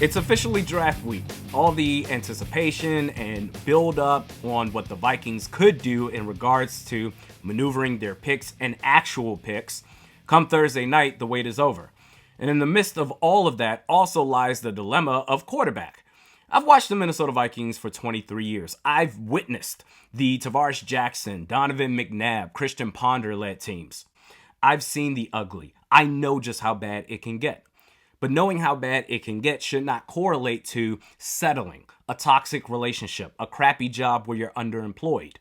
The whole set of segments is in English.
It's officially draft week. All the anticipation and build up on what the Vikings could do in regards to maneuvering their picks and actual picks. Come Thursday night, the wait is over. And in the midst of all of that also lies the dilemma of quarterback. I've watched the Minnesota Vikings for 23 years. I've witnessed the Tavares Jackson, Donovan McNabb, Christian Ponder-led teams. I've seen the ugly. I know just how bad it can get. But knowing how bad it can get should not correlate to settling, a toxic relationship, a crappy job where you're underemployed.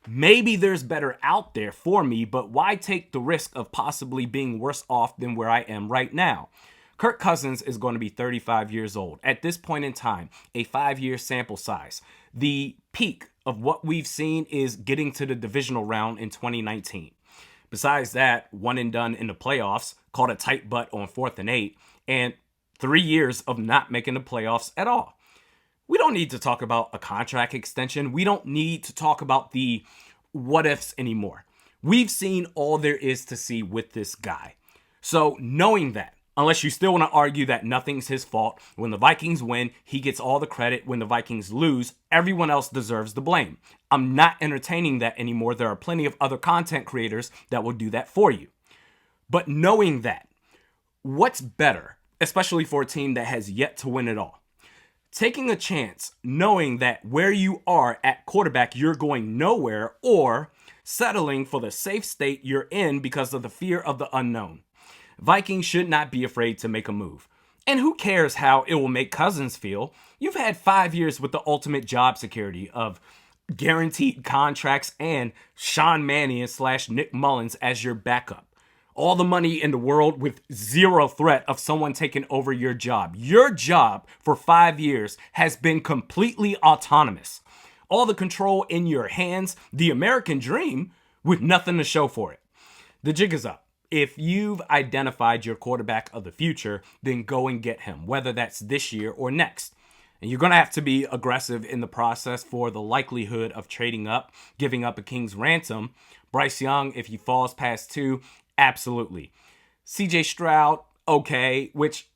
Maybe there's better out there for me, but why take the risk of possibly being worse off than where I am right now? Kirk Cousins is going to be 35 years old. At this point in time, a 5-year sample size. The peak of what we've seen is getting to the divisional round in 2019. Besides that, one and done in the playoffs, caught a tight butt on 4th and 8, and 3 years of not making the playoffs at all. We don't need to talk about a contract extension. We don't need to talk about the what ifs anymore. We've seen all there is to see with this guy. So knowing that, unless you still want to argue that nothing's his fault, when the Vikings win, he gets all the credit. When the Vikings lose, everyone else deserves the blame. I'm not entertaining that anymore. There are plenty of other content creators that will do that for you. But knowing that, what's better, especially for a team that has yet to win it all? Taking a chance, knowing that where you are at quarterback, you're going nowhere, or settling for the safe state you're in because of the fear of the unknown. Vikings should not be afraid to make a move. And who cares how it will make Cousins feel? You've had 5 years with the ultimate job security of guaranteed contracts and Sean Mannion / Nick Mullins as your backup. All the money in the world with zero threat of someone taking over your job. Your job for 5 years has been completely autonomous. All the control in your hands, the American dream, with nothing to show for it. The jig is up. If you've identified your quarterback of the future, then go and get him, whether that's this year or next. And you're going to have to be aggressive in the process for the likelihood of trading up, giving up a king's ransom. Bryce Young, if he falls past 2, absolutely. CJ Stroud, okay, which,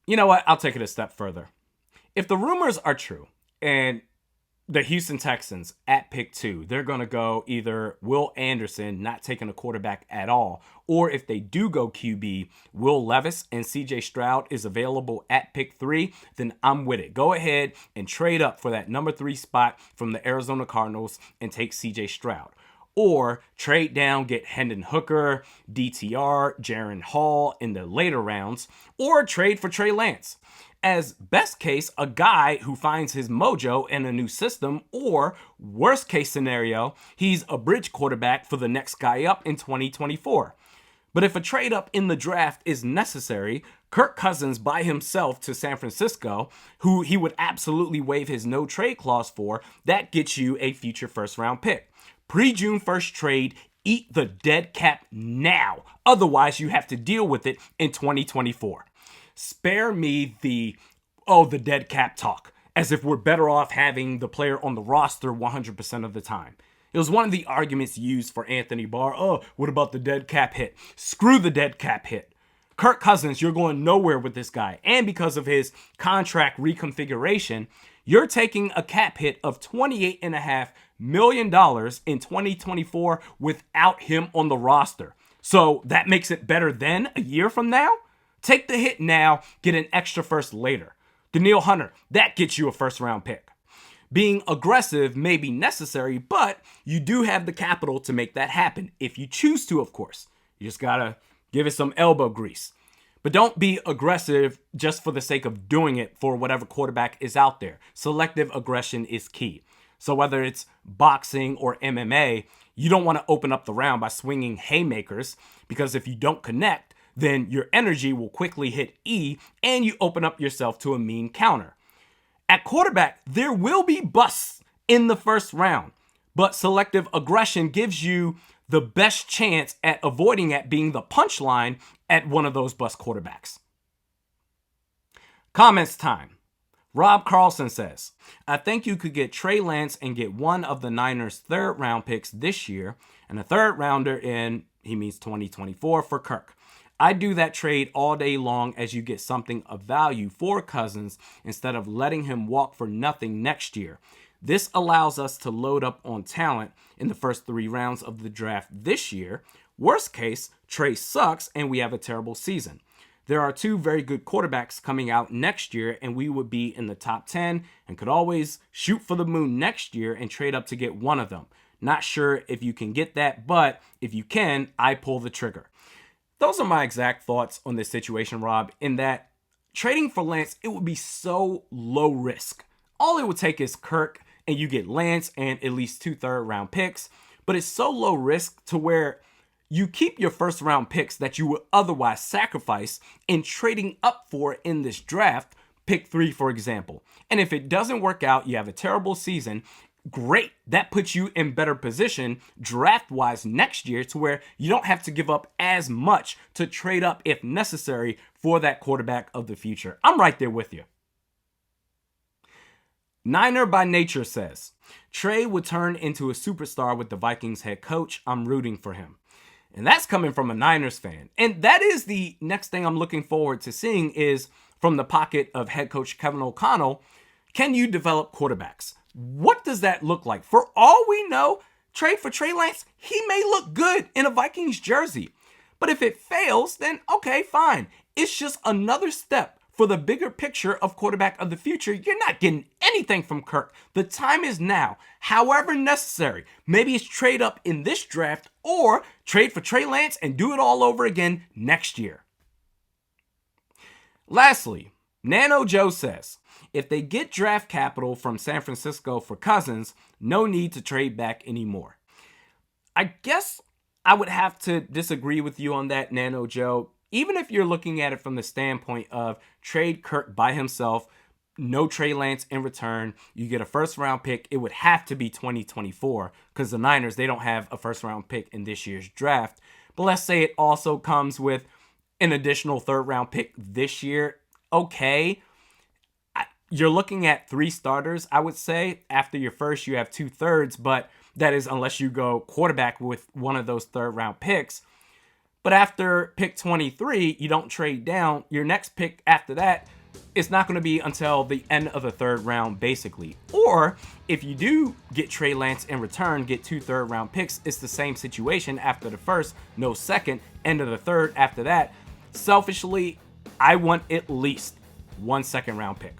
you know what? I'll take it a step further. If the rumors are true and the Houston Texans at pick 2, they're going to go either Will Anderson, not taking a quarterback at all, or if they do go QB, Will Levis and CJ Stroud is available at pick 3, then I'm with it. Go ahead and trade up for that number 3 spot from the Arizona Cardinals and take CJ Stroud. Or trade down, get Hendon Hooker, DTR, Jaron Hall in the later rounds, or trade for Trey Lance. As best case, a guy who finds his mojo in a new system, or worst case scenario, he's a bridge quarterback for the next guy up in 2024. But if a trade up in the draft is necessary, Kirk Cousins by himself to San Francisco, who he would absolutely waive his no trade clause for, that gets you a future first round pick. Pre-June 1st trade, eat the dead cap now. Otherwise, you have to deal with it in 2024. Spare me the dead cap talk, as if we're better off having the player on the roster 100% of the time. It was one of the arguments used for Anthony Barr. Oh, what about the dead cap hit? Screw the dead cap hit. Kirk Cousins, you're going nowhere with this guy. And because of his contract reconfiguration, you're taking a cap hit of $28.5 million in 2024 without him on the roster. So that makes it better than a year from now? Take the hit now, get an extra first later. Daniil Hunter, that gets you a first round pick. Being aggressive may be necessary, but you do have the capital to make that happen. If you choose to, of course. You just gotta give it some elbow grease. But don't be aggressive just for the sake of doing it for whatever quarterback is out there. Selective aggression is key. So whether it's boxing or MMA, you don't want to open up the round by swinging haymakers, because if you don't connect, then your energy will quickly hit E and you open up yourself to a mean counter. At quarterback, there will be busts in the first round, but selective aggression gives you the best chance at avoiding it being the punchline at one of those bust quarterbacks. Comments time. Rob Carlson says, I think you could get Trey Lance and get one of the Niners' third round picks this year and a third rounder in, he means 2024, for Kirk. I do that trade all day long as you get something of value for Cousins instead of letting him walk for nothing next year. This allows us to load up on talent in the first 3 rounds of the draft this year. Worst case, Trey sucks and we have a terrible season. There are 2 very good quarterbacks coming out next year, and we would be in the top 10 and could always shoot for the moon next year and trade up to get one of them. Not sure if you can get that, but if you can, I pull the trigger. Those are my exact thoughts on this situation, Rob, in that trading for Lance, it would be so low risk. All it would take is Kirk, and you get Lance and at least 2 third-round picks, but it's so low risk to where you keep your first-round picks that you would otherwise sacrifice in trading up for in this draft, pick 3, for example. And if it doesn't work out, you have a terrible season, great. That puts you in better position draft-wise next year to where you don't have to give up as much to trade up if necessary for that quarterback of the future. I'm right there with you. Niner by Nature says, Trey would turn into a superstar with the Vikings head coach. I'm rooting for him. And that's coming from a Niners fan. And that is the next thing I'm looking forward to seeing is from the pocket of head coach Kevin O'Connell, can you develop quarterbacks? What does that look like? For all we know, trade for Trey Lance, he may look good in a Vikings jersey. But if it fails, then okay, fine. It's just another step for the bigger picture of quarterback of the future. You're not getting anything from Kirk. The time is now, however necessary. Maybe it's trade up in this draft or trade for Trey Lance and do it all over again next year. Lastly, Nano Joe says, if they get draft capital from San Francisco for Cousins, no need to trade back anymore. I guess I would have to disagree with you on that, Nano Joe. Even if you're looking at it from the standpoint of trade Kirk by himself, no Trey Lance in return, you get a first-round pick, it would have to be 2024 because the Niners, they don't have a first-round pick in this year's draft. But let's say it also comes with an additional third-round pick this year. Okay, you're looking at 3 starters, I would say. After your first, you have 2 thirds, but that is unless you go quarterback with one of those third-round picks. But after pick 23, you don't trade down. Your next pick after that, it's not going to be until the end of the 3rd round, basically. Or if you do get Trey Lance in return, get 2 third-round picks, it's the same situation after the first, no second, end of the 3rd after that. Selfishly, I want at least 1 second-round pick.